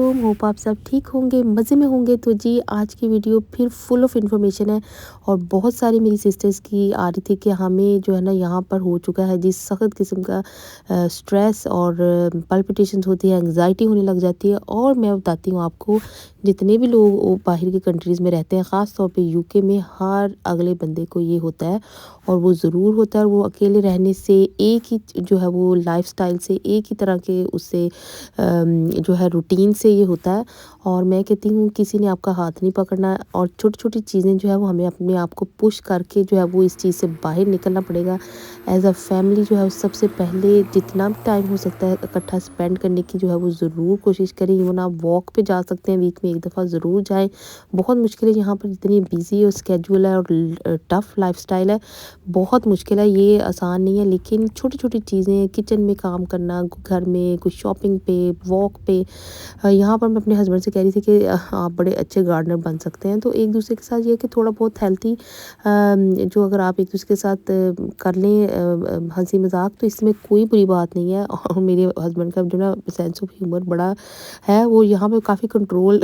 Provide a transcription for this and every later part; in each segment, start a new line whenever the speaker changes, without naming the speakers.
वालेकुम। होप आप सब ठीक होंगे, मज़े में होंगे। तो जी आज की वीडियो फिर फुल ऑफ इन्फॉर्मेशन है और बहुत सारी मेरी सिस्टर्स की आ रही थी कि हमें जो है ना यहाँ पर हो चुका है जिस सख्त किस्म का स्ट्रेस और पल्पिटेशंस होती है, एंग्जाइटी होने लग जाती है। और मैं बताती हूँ आपको, जितने भी लोग बाहर के कंट्रीज़ में रहते हैं, ख़ास तौर पे यूके में हर अगले बंदे को ये होता है और वो ज़रूर होता है। और वो अकेले रहने से एक ही जो है वो लाइफस्टाइल से एक ही तरह के उससे जो है रूटीन से ये होता है। और मैं कहती हूँ किसी ने आपका हाथ नहीं पकड़ना और छोटी-छोटी चीज़ें जो है वो हमें अपने आप को पुश करके जो है वो इस चीज़ से बाहर निकलना पड़ेगा। एज़ अ फैमिली जो है सबसे पहले जितना भी टाइम हो सकता है इकट्ठा स्पेंड करने की जो है वो ज़रूर कोशिश करें। इवन आप वॉक पे जा सकते हैं, वीक में एक दफ़ा ज़रूर जाएँ। बहुत मुश्किल है यहाँ पर, इतनी बिज़ी और स्केड्यूल है और टफ़ लाइफ़स्टाइल है, बहुत मुश्किल है, ये आसान नहीं है। लेकिन छोटी-छोटी चीज़ें, किचन में काम करना, घर में कुछ शॉपिंग पे, वॉक पे, यहाँ पर मैं अपने हस्बैंड से कह रही थी कि आप बड़े अच्छे गार्डनर बन सकते हैं। तो एक दूसरे के साथ ये है कि थोड़ा बहुत हेल्थी जो अगर आप एक दूसरे के साथ कर लें हंसी मजाक, तो इसमें कोई बुरी बात नहीं है। और मेरे हस्बैंड का जो ना सेंस ऑफ ह्यूमर बड़ा है, वो यहाँ पे काफ़ी कंट्रोल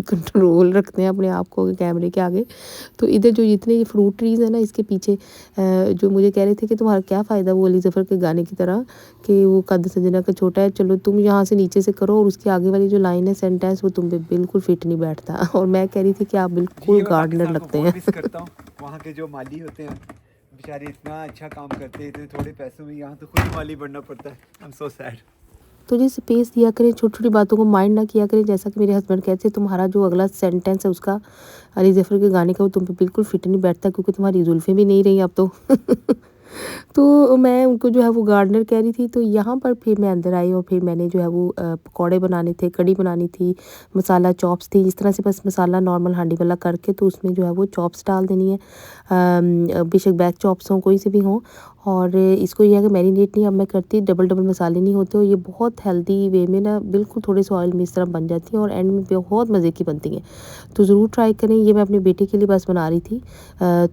कंट्रोल रखते हैं अपने आप को कैमरे के आगे। तो इधर जो जितने ये फ्रूट ट्रीज़ है ना, इसके पीछे जो मुझे कह रहे थे कि तुम्हारा क्या फ़ायदा वो अली ज़फ़र के गाने की तरह कि वो कद संजना का छोटा है, चलो तुम यहाँ से नीचे से करो। और उसके आगे वाली जो लाइन है सेंटेंस, वो तुम पे बिल्कुल फिट नहीं बैठता। और मैं कह रही थी कि आप बिल्कुल गार्डनर लगते हैं।
मिस करता हूँ वहाँ के जो माली होते हैं, बेचारे इतना अच्छा काम करते हैं इतने थोड़े पैसों में। यहाँ तो खुद ही माली बनना पड़ता है। I am so sad.
तो जी स्पेस दिया करें, छोटी-छोटी बातों को माइंड ना किया करें। जैसा कि मेरे हस्बैंड कहते हैं, तुम्हारा जो अगला सेंटेंस है उसका अली ज़फ़र के गाने का, वो तुम पे बिल्कुल फिट नहीं बैठता, क्योंकि तुम्हारी जुल्फ़ें भी नहीं रही अब तो। तो मैं उनको जो है वो गार्डनर कह रही थी। तो यहाँ पर फिर मैं अंदर आई और फिर मैंने जो है वो पकौड़े बनाने थे, कढ़ी बनानी थी, मसाला चॉप्स थी। इस तरह से बस मसाला नॉर्मल हांडी वाला करके तो उसमें जो है वो चॉप्स डाल देनी है, बेशक बैक चॉप्स हों, कोई से भी हों। और इसको ये है कि मैरिनेट नहीं अब मैं करती, डबल डबल मसाले नहीं होते। और ये बहुत हेल्दी वे में ना बिल्कुल थोड़े से ऑयल में इस तरह बन जाती हैं और एंड में बहुत मज़े की बनती हैं। तो ज़रूर ट्राई करें। ये मैं अपने बेटे के लिए बस बना रही थी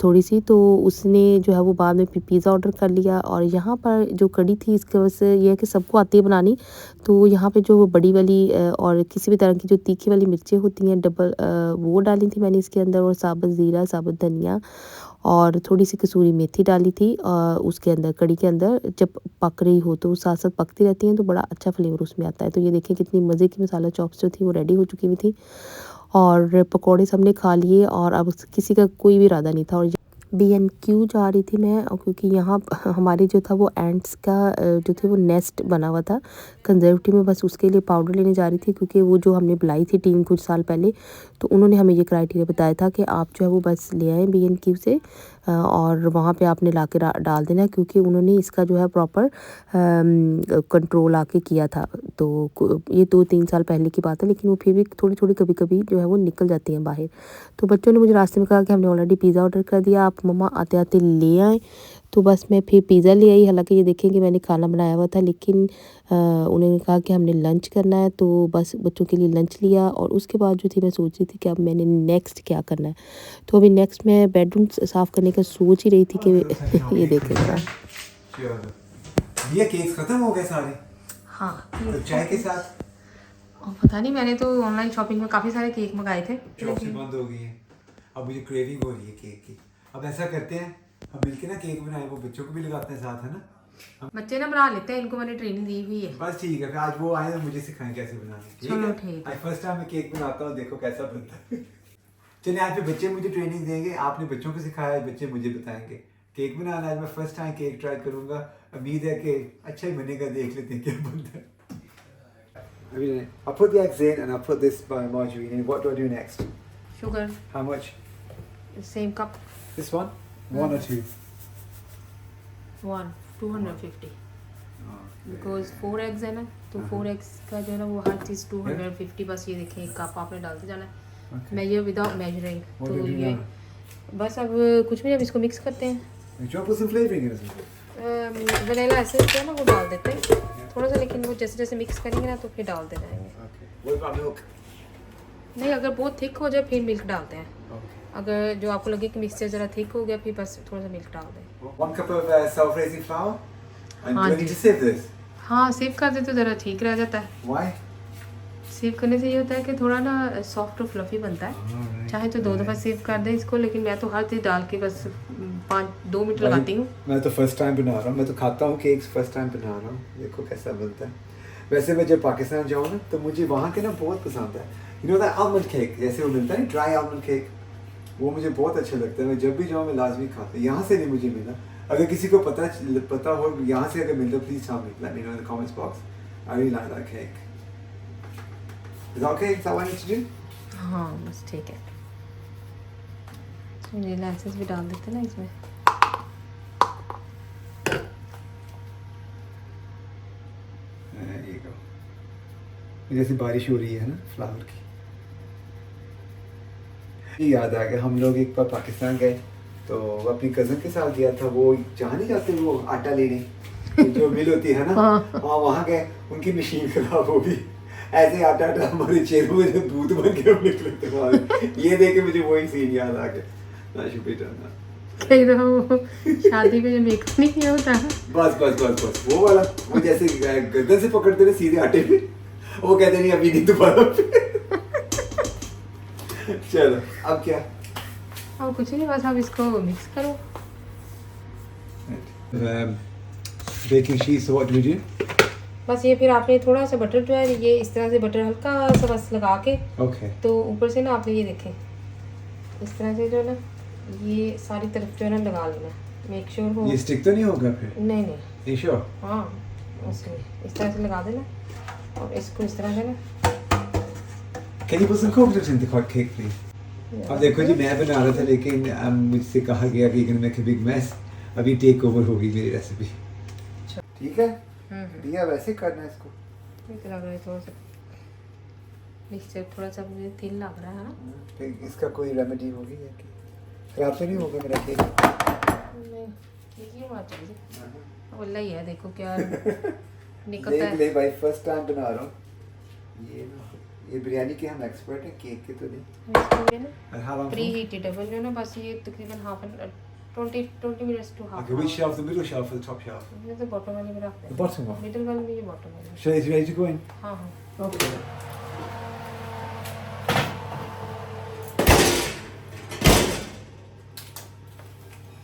थोड़ी सी, तो उसने जो है वो बाद में पिज़्ज़ा ऑर्डर कर लिया। और यहाँ पर जो कढ़ी थी, इसके वजह से ये है कि सबको आती है बनानी। तो यहाँ पे जो बड़ी वाली और किसी भी तरह की जो तीखी वाली मिर्चें होती हैं डबल, वो डाली थी मैंने इसके अंदर। और साबुत ज़ीरा, साबुत धनिया और थोड़ी सी कसूरी मेथी डाली थी उसके अंदर, कढ़ी के अंदर। जब पक रही हो तो साथ साथ पकती रहती हैं तो बड़ा अच्छा फ्लेवर उसमें आता है। तो ये देखिए कितनी मज़े की मसाला चॉप्स जो थी वो रेडी हो चुकी हुई थी और पकौड़े सबने खा लिए। और अब किसी का कोई भी इरादा नहीं था। और B&Q जा रही थी मैं, और क्योंकि यहाँ हमारे जो था वो एंट्स का जो थे वो नेस्ट बना हुआ था कंजर्वेटिव में, बस उसके लिए पाउडर लेने जा रही थी। क्योंकि वो जो हमने बुलाई थी टीम कुछ साल पहले, तो उन्होंने हमें ये क्राइटेरिया बताया था कि आप जो है वो बस ले आएँ B&Q से और वहाँ पे आपने ला के डाल देना, क्योंकि उन्होंने इसका जो है प्रॉपर कंट्रोल आके किया था। तो ये 2-3 साल पहले की बात है, लेकिन वो फिर भी थोड़ी-थोड़ी कभी-कभी जो है वो निकल जाती हैं बाहर। तो बच्चों ने मुझे रास्ते में कहा कि हमने ऑलरेडी पिज़्ज़ा ऑर्डर कर दिया, आप मम्मा आते-आते ले आएँ। तो बस मैं फिर पिज़्ज़ा ले आई। हालाँकि ये देखें कि मैंने खाना बनाया हुआ था, लेकिन उन्होंने कहा कि हमने लंच करना है, तो बस बच्चों के लिए लंच लिया। और उसके बाद जो थी मैं सोच रही थी कि अब मैंने नेक्स्ट क्या करना है। तो अभी नेक्स्ट मैं बेडरूम साफ़ करने का सोच ही रही थी कि ये देखें ज़रा।
ये केक्स खत्म हो गए सारे?
हाँ,
तो चाय के साथ?
और पता नहीं, मैंने तो ऑनलाइन शॉपिंग में काफ़ी सारे केक मंगाए थे,
शॉप्स बंद हो गई है। अब मुझे क्रेविंग हो रही है केक की। अब ऐसा करते हैं, हम मिलके ना केक बनाए, वो बच्चों को भी लगाते हैं साथ, है ना?
बच्चे ना बना लेते हैं, इनको मैंने ट्रेनिंग दी हुई है।
बस ठीक है, फिर आज वो आए तो मुझे सिखाएं कैसे बनाना।
चलो
है?
ठीक है।
आज फर्स्ट टाइम मैं केक बनाता हूँ, देखो कैसा बनता है। चलिए आज फिर बच्चे मुझे ट्रेनिंग देंगे, आपने बच्चों को सिखाया, बच्चे मुझे बताएंगे केक बनाना। आज मैं फर्स्ट टाइम केक ट्राई करूंगा, उम्मीद है कि अच्छा ही बनेगा। देख लेते हैं क्या बनता है। I'll put the eggs in and I'll put this margarine in. What do I do next?
Sugar,
How much?
same cup,
This one? One or two?
250
Okay.
Because 4 eggs है ना, तो 4 एग्स का जो है ना वो हर चीज़ 250। बस ये देखें, एक कप आपने डालते जाना है।
Okay.
मैं ये विदाउट मेजरिंग।
What
तो
do we do
ये
now?
बस अब कुछ भी, अब इसको मिक्स करते हैं।
Do you want to put some flavoring in as well?
Vanilla essence है ना, वो डाल देते हैं थोड़ा सा, लेकिन वो जैसे जैसे मिक्स करेंगे ना तो फिर डालते जाएंगे।
Okay. What about milk?
नहीं, अगर बहुत थिक हो जाए फिर मिल्क डालते हैं।
Okay.
अगर जो आपको लगे कि मिक्सचर ज़रा थिक हो गया, फिर बस थोड़ा सा मिल्क डाल दें।
1 cup of self-raising flour. And
हाँ
do I
ji.
need to sieve this?
हाँ, सिव कर दे तो ज़रा ठीक रह जाता है।
Why?
सेव करने से ये होता है कि थोड़ा ना सॉफ्ट और फ्लफी बनता है। चाहे तो 2 दफ़ा सेव कर दें इसको, लेकिन मैं तो हर चीज़ डाल के बस 2 मिनट लगाती हूँ।
मैं तो फर्स्ट टाइम बना रहा हूँ, मैं तो खाता हूँ केक्स, फर्स्ट टाइम बना रहा हूँ, देखो कैसा बनता है। वैसे मैं जब पाकिस्तान जाऊँ ना तो मुझे वहाँ के ना बहुत पसंद है। You know that almond cake, जैसे वो मिलता है ड्राई आलमंड केक, वो मुझे बहुत अच्छा लगता है। मैं जब भी जाऊँ मैं लाजमी खाता हूँ। यहाँ से नहीं मुझे मिला। अगर किसी को पता हो यहाँ से अगर मिलता, please tell me, let me know in the comments box. I really like that cake. Is that okay? Is that what I need to do?
हाँ बस ठीक है। वनीला एसेंस भी डाल देते ना इसमें।
There you go. जैसे बारिश हो रही है ना फ्लावर की। ये याद आ गया, हम लोग एक बार पाकिस्तान गए तो अपनी कज़न के साथ गया था। वो जहाँ नहीं जाते वो आटा लेने जो मिल होती है ना, वहाँ गए, उनकी मशीन खराब हो गई। ऐसे आटा हमारे चेहरों में जब भूत बन के हम निकले थे वहाँ। ये देख के मुझे वही सीन याद आ गया। ना शुक्रिया करना।
कहीं तो वो शादी में जब मेकअप नहीं किया होता है।
बस वो वाला, वो जैसे गर्दन से पकड़ते थे सीधे आटे पे, वो कहते नहीं अभी नहीं दोबारा। चलो अब क्या?
अब कुछ नहीं, बस अब इसको मिक्स करो।
Baking sheet, what do we do?
बस ये फिर आपने थोड़ा सा बटर जो है ये इस तरह से बटर हल्का सा बस लगा के,
ओके, तो
ऊपर से ना आपने ये देखें इस तरह से जो है ना ये सारी तरफ जो है ना लगा लेना। मेक श्योर हो
ये स्टिक तो नहीं होगा फिर?
नहीं
ये श्योर?
हाँ, उसमें इस तरह से लगा देना और इसको इस तरह से ना।
Can you put some coconut in the cake please? अब देखो जी, मैं बना रहा था लेकिन मुझसे कहा गया कि you're gonna make a big mess। अभी टेक ओवर होगी मेरी रेसिपी। ठीक है, भैया वैसे करना है इसको।
ठीक लग रहा है थोड़ा सा मिक्सचर, थोड़ा सा मुझे थिन लग रहा है।
फिर इसका कोई रेमेडी होगी या कि खराब तो नहीं होगा मेरा केक?
नहीं, ये होना चाहिए। वल्ला ही है, देखो क्या निकलता है।
ले भाई, फर्स्ट टाइम बना रहा हूँ। ये बिरयानी के हम एक्सपर्ट हैं, केक के तो नहीं।
इसको ये ना
how long
प्री हीटेड है जो ना, बस ये तकरीबन 20 minutes to half
Okay, which shelf, the middle shelf or the top shelf?
ये तो बॉटम वाले में रखते हैं।
The bottom one?
मिडिल वाले में, ये बॉटम वाले में।
So is it ready to go in?
हाँ हाँ।
Okay.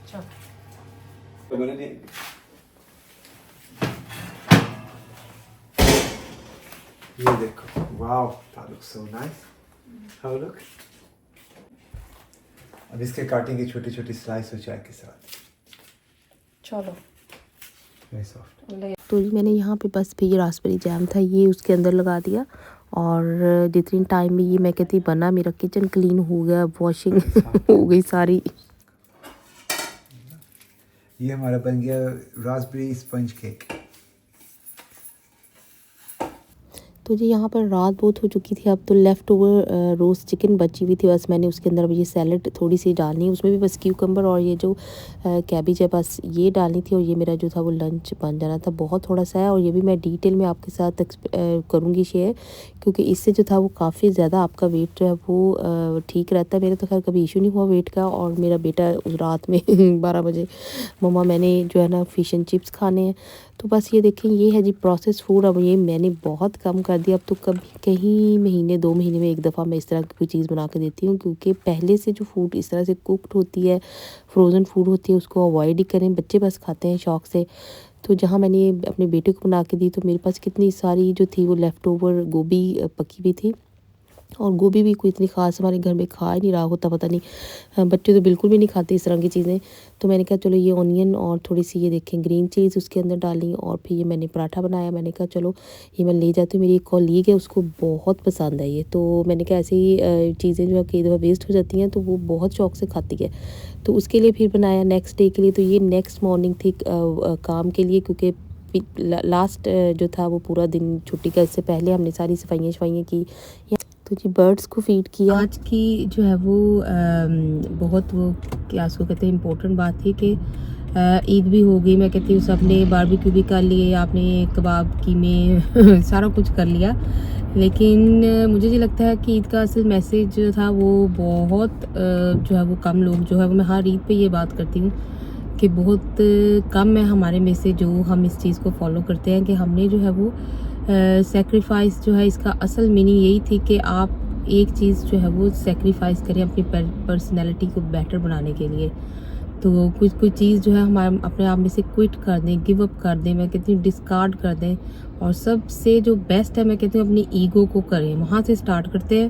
चलो
तो मैंने ये देखो, wow, that looks so nice. Have a look. अब इसके काटेंगे छोटी छोटी स्लाइस हो चाय के साथ।
चलो
Very soft.
तो जी मैंने यहाँ पे बस भी ये रास्पबेरी जैम था ये उसके अंदर लगा दिया, और जितनी टाइम में ये मैं कहती बना, मेरा किचन क्लीन हो गया, वॉशिंग हो गई सारी।
ये हमारा बन गया रास्पबेरी स्पंज केक।
तो जी यहाँ पर रात बहुत हो चुकी थी, अब तो लेफ़्ट ओवर रोस्ट चिकन बची हुई थी, बस मैंने उसके अंदर अब ये सैलड थोड़ी सी डालनी है, उसमें भी बस क्यूकम्बर और ये जो कैबेज है बस ये डालनी थी, और ये मेरा जो था वो लंच बन जाना था। बहुत थोड़ा सा है और ये भी मैं डिटेल में आपके साथ करूँगी शेयर, क्योंकि इससे जो था वो काफ़ी ज़्यादा आपका वेट जो है वो ठीक रहता है। मेरा तो खैर कभी इशू नहीं हुआ वेट का। और मेरा बेटा उस रात में 12 बजे मम्मा मैंने जो है ना फ़िश एंड चिप्स खाने हैं, तो बस ये देखें ये है जी प्रोसेस फूड। अब ये मैंने बहुत कम कर दिया, अब तो कभी कहीं महीने 2 महीने में एक दफ़ा मैं इस तरह की कोई चीज़ बना के देती हूँ, क्योंकि पहले से जो फूड इस तरह से कुक्ड होती है, फ्रोज़न फूड होती है, उसको अवॉइड ही करें। बच्चे बस खाते हैं शौक़ से। तो जहाँ मैंने अपने बेटे को बना के दी तो मेरे पास कितनी सारी जो थी वो लेफ़्ट ओवर गोभी पकी हुई थी, और गोभी भी कोई इतनी ख़ास हमारे घर में खा ही नहीं रहा होता, पता नहीं बच्चे तो बिल्कुल भी नहीं खाते इस तरह की चीज़ें। तो मैंने कहा चलो ये ऑनियन और थोड़ी सी ये देखें ग्रीन चिलीज़ उसके अंदर डाली, और फिर ये मैंने पराठा बनाया। मैंने कहा चलो ये मैं ले जाती हूँ, मेरी एक कॉलीग है उसको बहुत पसंद है ये, तो मैंने कहा ऐसे ही चीज़ें जो है कई दफ़ा वेस्ट हो जाती हैं तो वो बहुत शौक़ से खाती है, तो उसके लिए फिर बनाया नेक्स्ट डे के लिए। तो ये नेक्स्ट मॉर्निंग थी काम के लिए, क्योंकि लास्ट जो था वो पूरा दिन छुट्टी का, इससे पहले हमने सारी सफाइयाँ की। तो जी बर्ड्स को फीड किया। आज की जो है वो बहुत वो क्या उसको कहते हैं इम्पोर्टेंट बात थी कि ईद भी हो गई। मैं कहती हूँ सब ने बारबेक्यू भी कर लिए, आपने कबाब कीमे सारा कुछ कर लिया, लेकिन मुझे ये लगता है कि ईद का असल मैसेज जो था वो बहुत जो है वो कम लोग जो है वो, मैं हर ईद पे ये बात करती हूँ कि बहुत कम है हमारे में से जो हम इस चीज़ को फॉलो करते हैं कि हमने जो है वो सेक्रीफाइस जो है इसका असल मीनिंग यही थी कि आप एक चीज़ जो है वो सेक्रीफाइस करें अपनी पर्सनैलिटी को बेटर बनाने के लिए। तो कुछ चीज़ जो है हमारे अपने आप में से क्विट कर दें, गिव अप कर दें, मैं कहती हूँ डिस्कार्ड कर दें, और सबसे जो बेस्ट है मैं कहती हूँ अपनी ईगो को करें। वहाँ से स्टार्ट करते हैं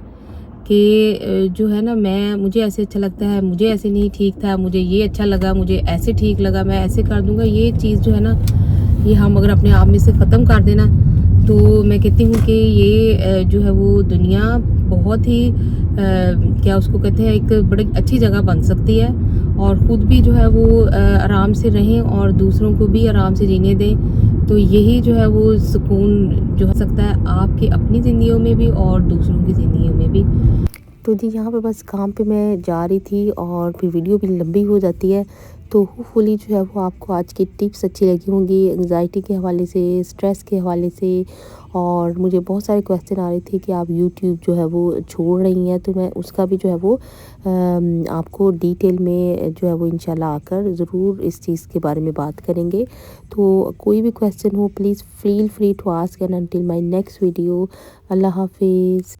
कि जो है ना मुझे ऐसे अच्छा लगता है, मुझे ऐसे नहीं ठीक था, मुझे ये अच्छा लगा, मुझे ऐसे ठीक लगा, मैं ऐसे कर दूँगा। ये चीज़ जो है ना, ये हम अगर अपने आप में से ख़त्म कर दें ना, तो मैं कहती हूँ कि ये जो है वो दुनिया बहुत ही क्या उसको कहते हैं, एक बड़ी अच्छी जगह बन सकती है, और ख़ुद भी जो है वो आराम से रहें और दूसरों को भी आराम से जीने दें। तो यही जो है वो सुकून जो हो सकता है आपकी अपनी ज़िंदगियों में भी और दूसरों की ज़िंदगियों में भी। तो जी यहाँ पे बस काम पे मैं जा रही थी और फिर वीडियो भी लंबी हो जाती है। तो होपफुली जो है वो आपको आज की टिप्स अच्छी लगी होंगी, एंग्जाइटी के हवाले से, स्ट्रेस के हवाले से। और मुझे बहुत सारे क्वेश्चन आ रहे थे कि आप यूट्यूब जो है वो छोड़ रही हैं, तो मैं उसका भी जो है वो आपको डिटेल में जो है वो इंशाल्लाह आकर ज़रूर इस चीज़ के बारे में बात करेंगे। तो कोई भी क्वेश्चन हो please feel free to ask, and until my next video, अल्लाह हाफिज़।